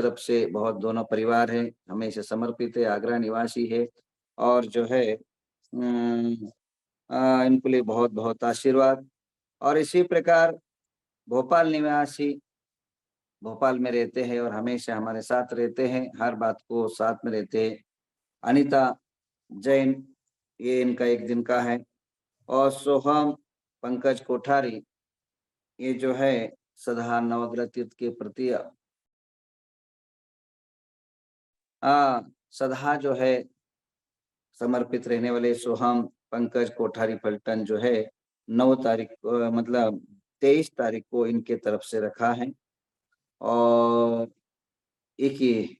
तरफ से बहुत दोनों परिवार हैं, हमेशा समर्पित है, आगरा निवासी है और जो है इनके लिए बहुत-बहुत आशीर्वाद। और इसी प्रकार भोपाल निवासी भोपाल में रहते हैं और हमेशा हमारे साथ रहते हैं, हर बात को साथ में रहते हैं। अनीता जैन, ये इनका एक दिन का है। और सोहम पंकज कोठारी, ये जो है सदा नवग्रह तीर्थ के प्रति सदा जो है समर्पित रहने वाले सोहम पंकज कोठारी पलटन जो है 9 तारीख मतलब 23 तारीख को इनके तरफ से रखा है। और एक ये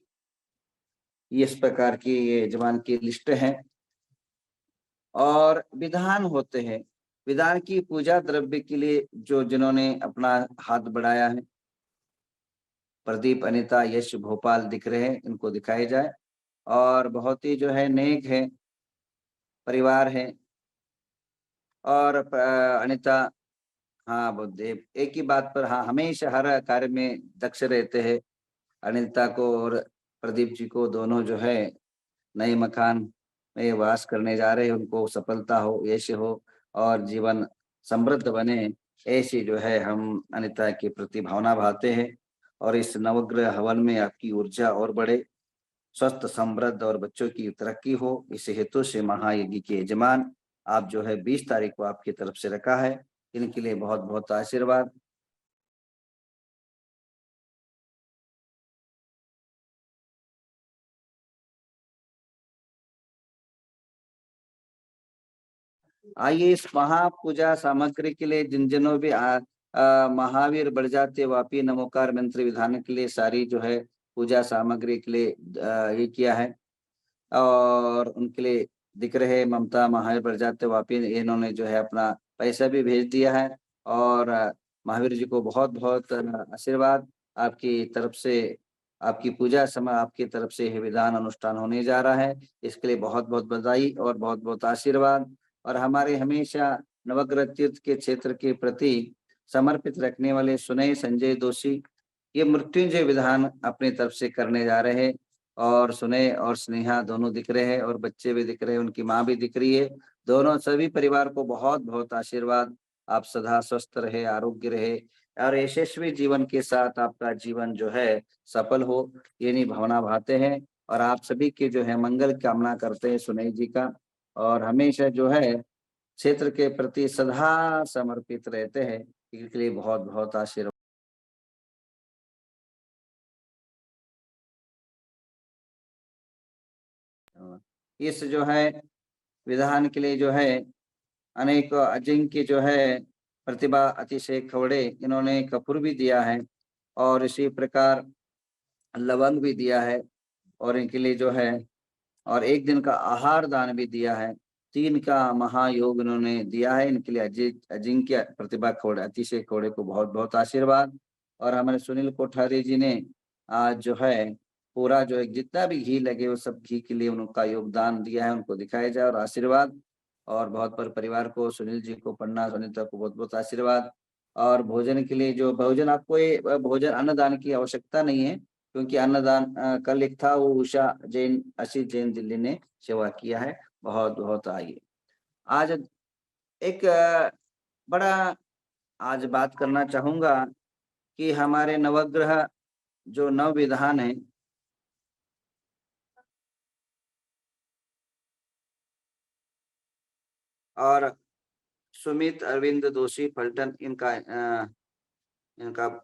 इस प्रकार की ये जवान की लिस्ट है। और विधान होते हैं, विधान की पूजा द्रव्य के लिए जो जिन्होंने अपना हाथ बढ़ाया है, प्रदीप, अनीता, यश भोपाल दिख रहे हैं, इनको दिखाए जाए। और बहुत ही जो है नेक है, परिवार है। और अनीता, हाँ बुद्धदेव, एक ही बात पर हाँ हमेशा हर कार्य में दक्ष रहते हैं। अनीता को और प्रदीप जी को दोनों जो है नए मकान में वास करने जा रहे हैं, उनको सफलता हो, यश हो और जीवन समृद्ध बने, ऐसी जो है हम अनीता के प्रति भावना भाते हैं। और इस नवग्रह हवन में आपकी ऊर्जा और बढ़े, स्वस्थ समृद्ध और बच्चों की तरक्की हो, इस हेतु से महायज्ञ के यजमान आप जो है 20 तारीख को आपकी तरफ से रखा है, इनके लिए बहुत बहुत आशीर्वाद। आइए इस महापूजा सामग्री के लिए जिन जिनों भी महावीर बढ़ जाते वापी नमोकार मंत्र विधान के लिए सारी जो है पूजा सामग्री के लिए ये किया है। और उनके लिए दिख रहे ममता महावीर बढ़ जाते वापी, इन्होंने जो है अपना पैसा भी भेज दिया है। और महावीर जी को बहुत बहुत आशीर्वाद आपकी तरफ से, आपकी पूजा समय आपकी तरफ से ये विधान अनुष्ठान होने जा रहा है, इसके लिए बहुत बहुत बधाई और बहुत बहुत आशीर्वाद। और हमारे हमेशा नवग्रह तीर्थ के क्षेत्र के प्रति समर्पित रखने वाले सुनय संजय दोषी, ये मृत्युंजय विधान अपनी तरफ से करने जा रहे हैं। और सुनय और स्नेहा दोनों दिख रहे हैं और बच्चे भी दिख रहे हैं, उनकी माँ भी दिख रही है। दोनों सभी परिवार को बहुत बहुत आशीर्वाद, आप सदा स्वस्थ रहे, आरोग्य रहे और यशस्वी जीवन के साथ आपका जीवन जो है सफल हो, ये नहीं भावना भाते हैं। और आप सभी के जो है मंगल कामना करते हैं सुनय जी का। और हमेशा जो है क्षेत्र के प्रति सदा समर्पित रहते हैं, इसके लिए बहुत बहुत आशीर्वाद। इस जो है विधान के लिए जो है अनेक अजिंक्य जो है प्रतिभा अतिशय खवड़े, इन्होंने कपूर भी दिया है और इसी प्रकार लवंग भी दिया है। और इनके लिए जो है और एक दिन का आहार दान भी दिया है, 3 का महायोग इन्होंने दिया है। इनके लिए अजिंक्य प्रतिभा खोड़े, अतिशय खोड़े को बहुत बहुत आशीर्वाद। और हमारे सुनील कोठारी जी ने आज जो है पूरा जो है जितना भी घी लगे वो सब घी के लिए उनका योगदान दिया है, उनको दिखाया जाए और आशीर्वाद। और बहुत पर परिवार को, सुनील जी को, पन्ना सुनीता को बहुत बहुत आशीर्वाद। और भोजन के लिए जो भोजन, आपको ये भोजन अन्नदान की आवश्यकता नहीं है, क्योंकि अन्नदान कल एक था, वो उषा जैन, आशीष जैन दिल्ली ने सेवा किया है। बहुत बहुत आइए आज एक बड़ा आज बात करना चाहूंगा कि हमारे नवग्रह जो नव विधान है, और सुमित अरविंद दोषी फलटन, इनका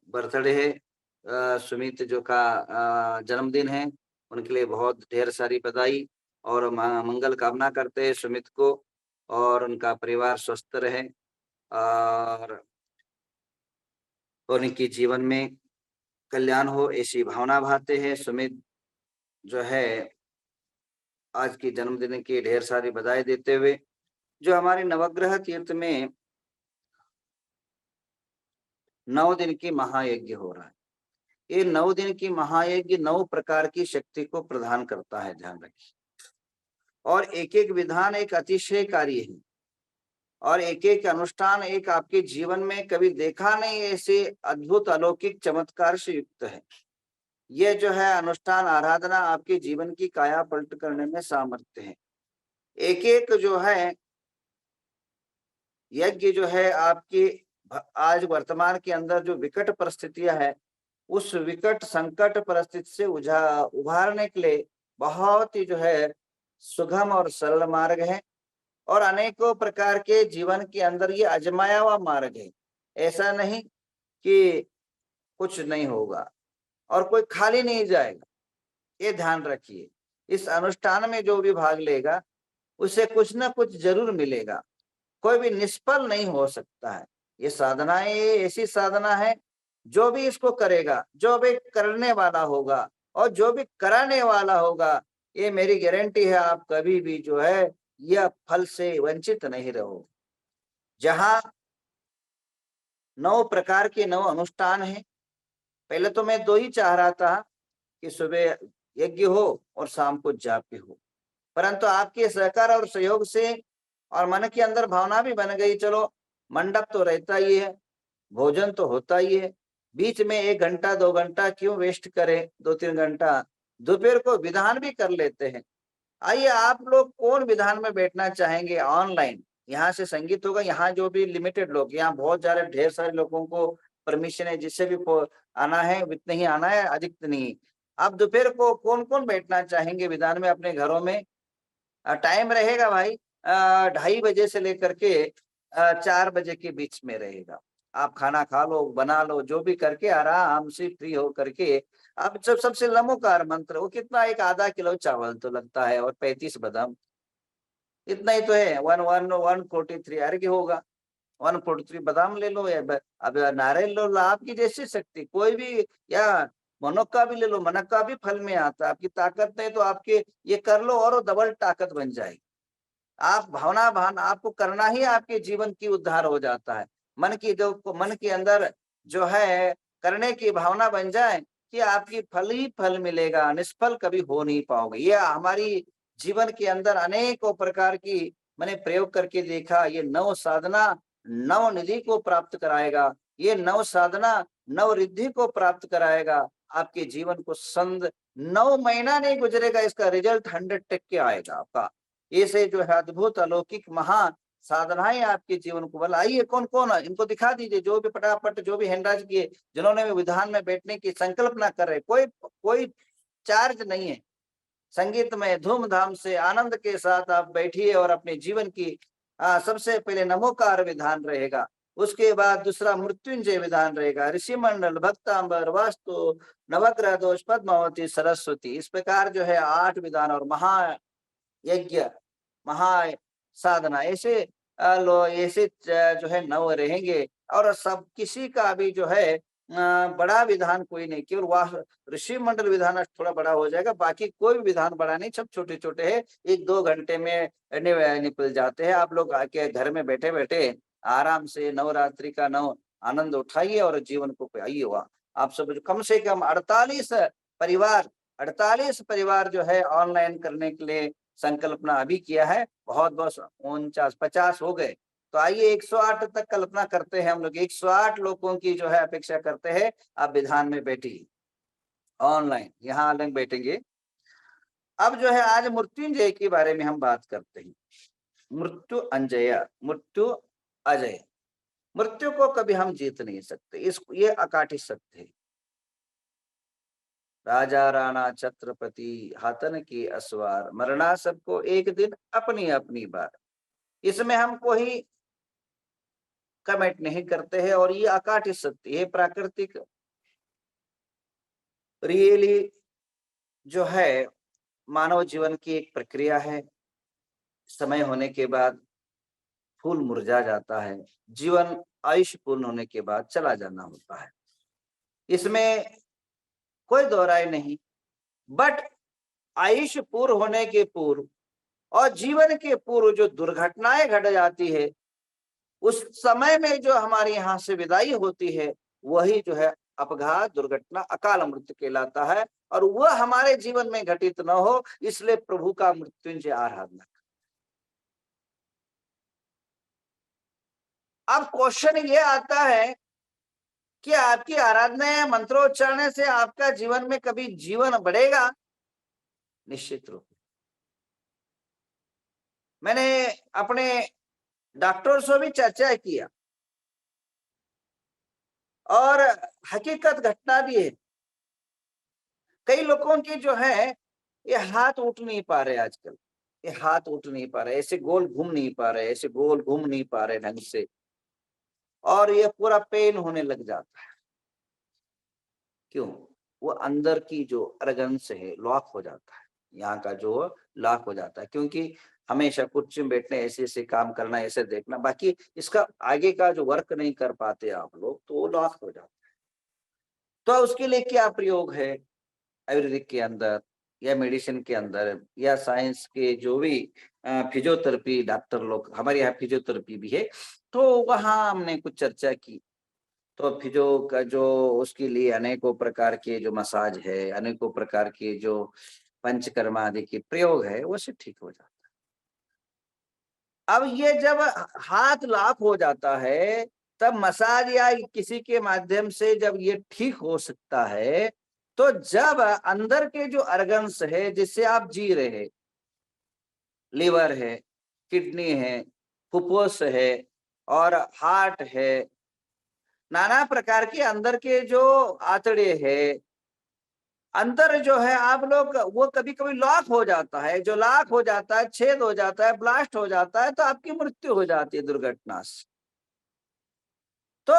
बर्थडे है। सुमित जो का जन्मदिन है, उनके लिए बहुत ढेर सारी बधाई और मंगल कामना करते हैं सुमित को, और उनका परिवार स्वस्थ रहे और उनके जीवन में कल्याण हो, ऐसी भावना भाते हैं। सुमित जो है आज की जन्मदिन की ढेर सारी बधाई देते हुए, जो हमारे नवग्रह तीर्थ में 9 दिन की महायज्ञ हो रहा है, ये 9 दिन की महायज्ञ 9 प्रकार की शक्ति को प्रदान करता है, ध्यान रखिए। और एक एक विधान एक अतिशय कार्य है और एक एक अनुष्ठान एक आपके जीवन में कभी देखा नहीं ऐसे अद्भुत अलौकिक चमत्कार से युक्त है। ये जो है अनुष्ठान आराधना आपके जीवन की काया पलट करने में सामर्थ्य है। एक एक जो है यज्ञ जो है आपकी आज वर्तमान के अंदर जो विकट परिस्थितियां है, उस विकट संकट परिस्थिति से उभारने के लिए बहुत ही जो है सुगम और सरल मार्ग है और अनेकों प्रकार के जीवन के अंदर ये आजमाया हुआ मार्ग है। ऐसा नहीं कि कुछ नहीं होगा और कोई खाली नहीं जाएगा, ये ध्यान रखिए। इस अनुष्ठान में जो भी भाग लेगा उसे कुछ ना कुछ जरूर मिलेगा, कोई भी निष्फल नहीं हो सकता है। ये साधनाएं ऐसी साधना है, जो भी इसको करेगा, जो भी करने वाला होगा और जो भी कराने वाला होगा, ये मेरी गारंटी है, आप कभी भी जो है यह फल से वंचित नहीं रहो। जहां 9 प्रकार के 9 अनुष्ठान हैं। पहले तो मैं 2 ही चाह रहा था कि सुबह यज्ञ हो और शाम को जाप हो, परंतु आपके सहकार और सहयोग से और मन के अंदर भावना भी बन गई, चलो मंडप तो रहता ही है, भोजन तो होता ही है, बीच में 1 घंटा 2 घंटा क्यों वेस्ट करें, 2-3 घंटा दोपहर को विधान भी कर लेते हैं। आइए, आप लोग कौन विधान में बैठना चाहेंगे? ऑनलाइन यहाँ से संगीत होगा, यहाँ जो भी लिमिटेड लोग, यहाँ बहुत सारे ढेर सारे लोगों को परमिशन है, जिससे भी आना है उतने ही आना है, अधिक नहीं। आप दोपहर को कौन कौन बैठना चाहेंगे विधान में अपने घरों में? टाइम रहेगा भाई 2:30 बजे से लेकर के 4 बजे के बीच में रहेगा। आप खाना खा लो, बना लो, जो भी करके आराम से फ्री हो करके अब जब सबसे लमोकार मंत्र, वो कितना, एक आधा किलो चावल तो लगता है और 35 बादाम, इतना ही तो है। 143 अर्घ्य होगा, 143 बादाम ले लो या अब नारियल लो, आपकी जैसी शक्ति, कोई भी, या मनोका भी ले लो, मनोका भी फल में आता है। आपकी ताकत नहीं तो आपके ये कर लो और वो डबल ताकत बन जाएगी। आप भावना भान आपको करना ही आपके जीवन की उद्धार हो जाता है। मन के अंदर जो है करने की भावना बन जाए कि आपकी फल ही फल मिलेगा, निष्फल कभी हो नहीं पाओगे। ये हमारी जीवन के अंदर अनेकों प्रकार की मैंने प्रयोग करके देखा। ये नव साधना नव निधि को प्राप्त कराएगा, ये नव साधना नव रिद्धि को प्राप्त कराएगा। आपके जीवन को 9 महीना नहीं गुजरेगा, इसका रिजल्ट 100% आएगा आपका। ऐसे जो है अद्भुत अलौकिक महा साधनाएं आपके जीवन को बल। आइए, कौन कौन है इनको दिखा दीजिए, जो भी फटाफट, जो भी हैंड राइज किए, जिन्होंने भी विधान में बैठने की संकल्पना कर रहे, कोई कोई चार्ज नहीं है। संगीत में धूमधाम से आनंद के साथ आप बैठिए और अपने जीवन की सबसे पहले नमोकार विधान रहेगा, उसके बाद दूसरा मृत्युंजय विधान रहेगा, ऋषि मंडल, भक्तांबर, वास्तु, नवग्रह दोष, पद्मावती, सरस्वती, इस प्रकार जो है 8 विधान और महा यज्ञ, महा साधना, ऐसे ऐसे जो है 9 रहेंगे। और सब किसी का भी जो है बड़ा विधान कोई नहीं, केवल वह ऋषि मंडल विधान थोड़ा बड़ा हो जाएगा, बाकी कोई भी विधान बड़ा नहीं, सब छोटे छोटे हैं, 1-2 घंटे में निकल जाते हैं। आप लोग आके घर में बैठे बैठे आराम से नवरात्रि का नव आनंद उठाइए और जीवन को पाइए। हुआ आप सब कम से कम 48 परिवार, 48 परिवार जो है ऑनलाइन करने के लिए संकल्पना अभी किया है। बहुत बहुत 49-50 हो गए, तो आइए 108 तक कल्पना करते हैं हम लोग। 108 लोगों की जो है अपेक्षा करते हैं। आप विधान में बैठिए, ऑनलाइन यहाँ ऑनलाइन बैठेंगे। अब जो है आज मृत्युंजय के बारे में हम बात करते हैं। मृत्यु अंजय, मृत्यु अजय, मृत्यु को कभी हम जीत नहीं सकते, इस ये अकाठी सत्य है। राजा राणा छत्रपति हाथन की असवार, मरना सबको एक दिन अपनी अपनी बार, इसमें हम कोई कमेंट नहीं करते हैं। और ये अकाठी सत्य है, प्राकृतिक रियली जो है मानव जीवन की एक प्रक्रिया है। समय होने के बाद फूल मुरझा जाता है, जीवन आयुष्य पूर्ण होने के बाद चला जाना होता है, इसमें कोई दो राय नहीं। बट आयुष्य पूर्ण होने के पूर्व और जीवन के पूर्व जो दुर्घटनाएं घट जाती है, उस समय में जो हमारे यहाँ से विदाई होती है, वही जो है अपघात, दुर्घटना, अकाल मृत्यु कहलाता है। और वह हमारे जीवन में घटित न हो, इसलिए प्रभु का मृत्युंजय आराधना। अब क्वेश्चन ये आता है कि आपकी आराधना या मंत्रोच्चारण से आपका जीवन में कभी जीवन बढ़ेगा? निश्चित रूप। मैंने अपने डॉक्टर से भी चर्चा किया और हकीकत घटना भी है। कई लोगों की जो है ये हाथ उठ नहीं पा रहे आजकल, ये हाथ उठ नहीं पा रहे, ऐसे गोल घूम नहीं पा रहे, ऐसे गोल घूम नहीं पा रहे ढंग से, और ये पूरा पेन होने लग जाता है। क्यों? वो अंदर की जो अर्गन्स है लॉक हो जाता है, यहाँ का जो लॉक हो जाता है, क्योंकि हमेशा कुर्सी में बैठने, ऐसे ऐसे काम करना, ऐसे देखना, बाकी इसका आगे का जो वर्क नहीं कर पाते आप लोग, तो वो लॉक हो जाता है। तो उसके लिए क्या प्रयोग है आयुर्वेदिक के अंदर या मेडिसिन के अंदर या साइंस के जो भी फिजियोथेरेपी डॉक्टर लोग, हमारे यहाँ फिजियोथेरेपी भी है, तो वहाँ हमने कुछ चर्चा की। तो फिजियो का जो उसके लिए अनेकों प्रकार के जो मसाज है, अनेकों प्रकार के जो पंचकर्मा आदि के प्रयोग है, वो से ठीक हो जाता है। अब ये जब हाथ लाख हो जाता है, तब मसाज या किसी के माध्यम से जब ये ठीक हो सकता है, तो जब अंदर के जो अर्गन्स है जिससे आप जी रहे हैं, लीवर है, किडनी है, फुफ्फुस है और हार्ट है, नाना प्रकार के अंदर के जो आंतड़े है, अंदर जो है आप लोग वो कभी कभी लॉक हो जाता है, जो लॉक हो जाता है, छेद हो जाता है, ब्लास्ट हो जाता है, तो आपकी मृत्यु हो जाती है दुर्घटना से। तो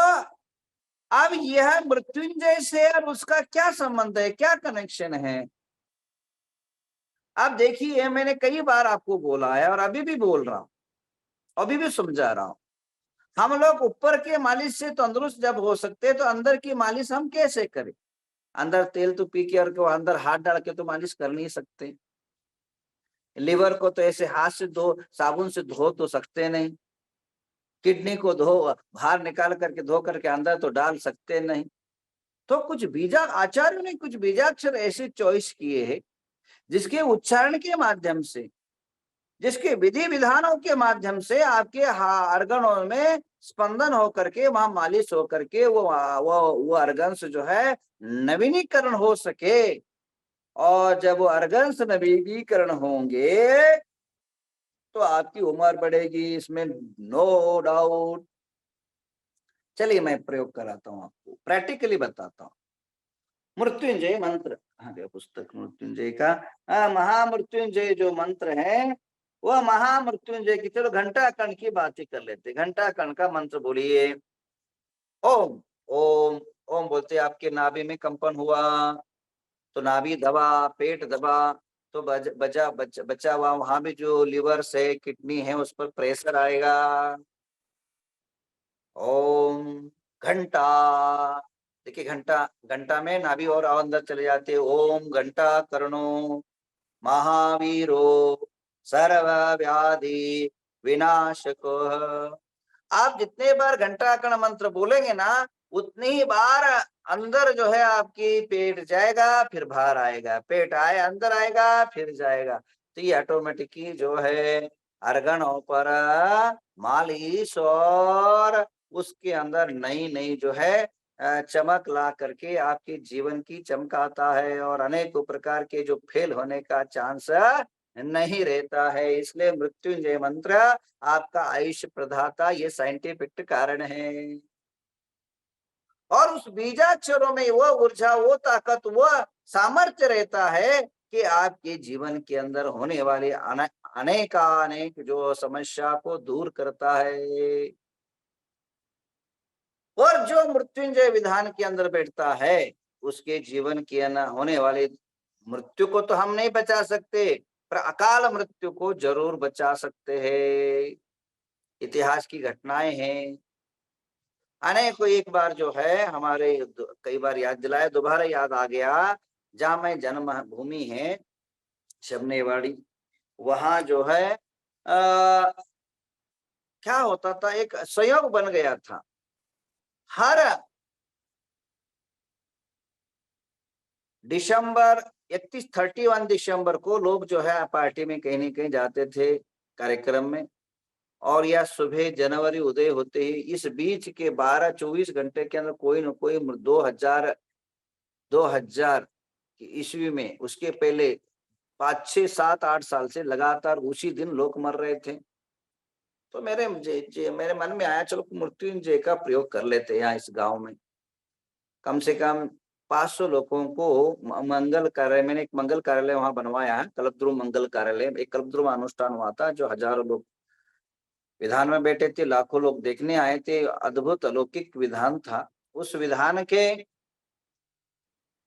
अब यह मृत्युंजय से और उसका क्या संबंध है, क्या कनेक्शन है? अब देखिए, मैंने कई बार आपको बोला है और अभी भी बोल रहा हूं, अभी भी समझा रहा हूं। हम लोग ऊपर के मालिश से तंदुरुस्त जब हो सकते हैं, तो अंदर की मालिश हम कैसे करें? अंदर तेल तो पी के और के अंदर हाथ डाल के तो मालिश कर नहीं सकते। लिवर को तो ऐसे हाथ से धो, साबुन से धो तो सकते नहीं। किडनी को धो, बाहर निकाल करके धो करके अंदर तो डाल सकते नहीं। तो कुछ बीजा आचार्यों ने कुछ बीजाक्षर ऐसे चॉइस किए हैं जिसके उच्चारण के माध्यम से, जिसके विधि विधानों के माध्यम से आपके अर्गनों में स्पंदन होकर के, वहां मालिश होकर के वो अर्गन्स जो है नवीनीकरण हो सके। और जब वो अर्गन्स नवीनीकरण होंगे तो आपकी उम्र बढ़ेगी, इसमें नो डाउट। चलिए मैं प्रयोग कराता हूँ, आपको प्रैक्टिकली बताता हूँ। मृत्युंजय मंत्र, हाँ पुस्तक मृत्युंजय का, महामृत्युंजय जो मंत्र है, वह महामृत्युंजय की, चलो घंटा कर्ण की बातें कर लेते। घंटा कर्ण का मंत्र बोलिए। ओम ओम ओम बोलते आपके नाभि में कंपन हुआ तो नाभि दबा, पेट दबा तो बचा हुआ वहां भी जो लिवर से किडनी है उस पर प्रेशर आएगा। ओम घंटा, देखिए घंटा, घंटा में नाभि और अंदर चले जाते। ओम घंटा कर्णो महावीरो सर्व व्याधि विनाशको। आप जितने बार घंटा कर्ण मंत्र बोलेंगे ना, उतनी ही बार अंदर जो है आपकी पेट जाएगा, फिर बाहर आएगा, पेट आए अंदर आएगा, फिर जाएगा। तो ये ऑटोमेटिकली जो है अर्गनों पर मालिश और उसके अंदर नई नई जो है चमक ला करके आपके जीवन की चमकाता है, और अनेकों प्रकार के जो फेल होने का चांस नहीं रहता है। इसलिए मृत्युंजय मंत्र आपका आयुष्य प्रदाता, ये साइंटिफिक कारण है। और उस बीजाक्षरों में वो ऊर्जा, वो ताकत, वो सामर्थ्य रहता है कि आपके जीवन के अंदर होने वाले अनेकानेक जो समस्या को दूर करता है। और जो मृत्युंजय विधान के अंदर बैठता है, उसके जीवन के होने वाले मृत्यु को तो हम नहीं बचा सकते, पर अकाल मृत्यु को जरूर बचा सकते हैं। इतिहास की घटनाएं हैं अनेकों। एक बार जो है हमारे कई बार याद दिलाया, दोबारा याद आ गया, जहां मैं जन्म भूमि है शबनेवाड़ी, वहां जो है क्या होता था, एक संयोग बन गया था। हर दिसंबर 31 दिसंबर को लोग जो है पार्टी में कहीं न कहीं जाते थे कार्यक्रम में, और या सुबह जनवरी उदय होते ही इस बीच के 12-24 घंटे के अंदर कोई न कोई 2000 ईस्वी में, उसके पहले 5, 6, 7, 8 साल से लगातार उसी दिन लोग मर रहे थे। तो मेरे मन में आया, चलो मृत्युंजय का प्रयोग कर लेते हैं यहाँ इस गांव में। कम से कम 500 लोगों को मंगल कार्य, मैंने एक मंगल कार्यालय वहां बनवाया है, कल्पद्रुम मंगल कार्यालय। एक कल्पद्रुम अनुष्ठान हुआ था जो हजारों लोग विधान में बैठे थे, लाखों लोग देखने आए थे। अद्भुत अलौकिक विधान था। उस विधान के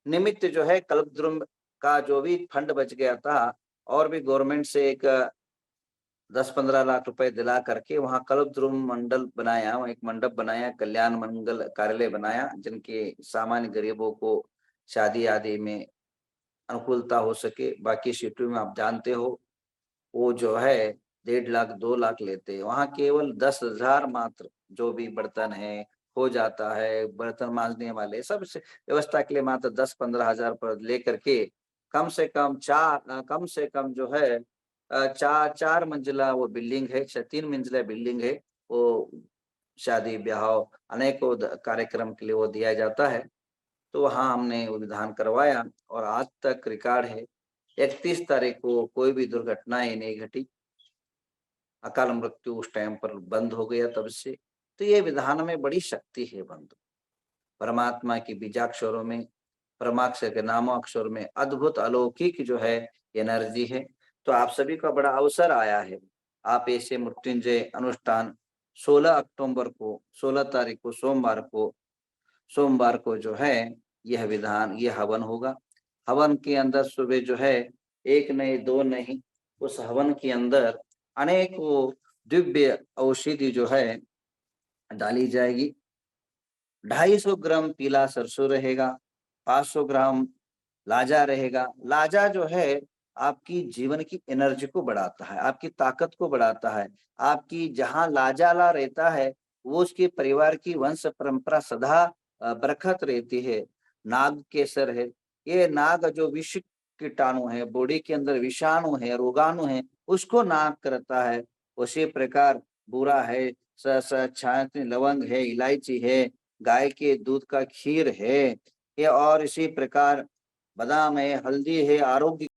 निमित्त जो है कल्पद्रुम का जो भी फंड बच गया था, और भी गवर्नमेंट से एक 10-15 लाख रुपए दिला करके वहां कल्पद्रुम मंडल बनाया, वहाँ एक मंडप बनाया, कल्याण मंगल कार्यालय बनाया, जिनके सामान्य गरीबों को शादी आदि में अनुकूलता हो सके। बाकी सीटों में आप जानते हो वो जो है 1.5 लाख 2 लाख लेते हैं। वहाँ केवल 10,000 मात्र जो भी बर्तन है हो जाता है, बर्तन मांजने वाले सब से व्यवस्था के लिए मात्र 10-15 हजार पर लेकर के कम से कम जो है 4 मंजिला वो बिल्डिंग है, 3 मंजिला बिल्डिंग है। वो शादी ब्याह अनेकों कार्यक्रम के लिए वो दिया जाता है। तो वहाँ हमने वो विधान करवाया और आज तक रिकॉर्ड है 31 तारीख को कोई भी दुर्घटना ही नहीं घटी। अकाल मृत्यु उस टाइम पर बंद हो गया तब से। तो ये विधान में बड़ी शक्ति है बंधु। परमात्मा की बीजाक्षरों में, परमाक्षर के नामाक्षर में अद्भुत अलौकिक जो है एनर्जी है। तो आप सभी का बड़ा अवसर आया है। आप ऐसे मृत्युंजय अनुष्ठान 16 अक्टूबर को, 16 तारीख को सोमवार को जो है यह विधान, यह हवन होगा। हवन के अंदर सुबह जो है एक नहीं दो नहीं, उस हवन के अंदर अनेकों दिव्य औषधि जो है डाली जाएगी। 250 ग्राम पीला सरसों रहेगा, 500 ग्राम लाजा रहेगा। लाजा जो है आपकी जीवन की एनर्जी को बढ़ाता है, आपकी ताकत को बढ़ाता है। आपकी जहाँ लाजाला रहता है वो उसके परिवार की वंश परंपरा सदा बरकत रहती है। नाग केसर है, ये नाग जो विष कीटाणु है, बॉडी के अंदर विषाणु है, रोगाणु है, उसको नाग करता है। उसी प्रकार बूरा है, छाछ लवंग है, इलायची है, गाय के दूध का खीर है, ये और इसी प्रकार बादाम है, हल्दी है, आरोग्य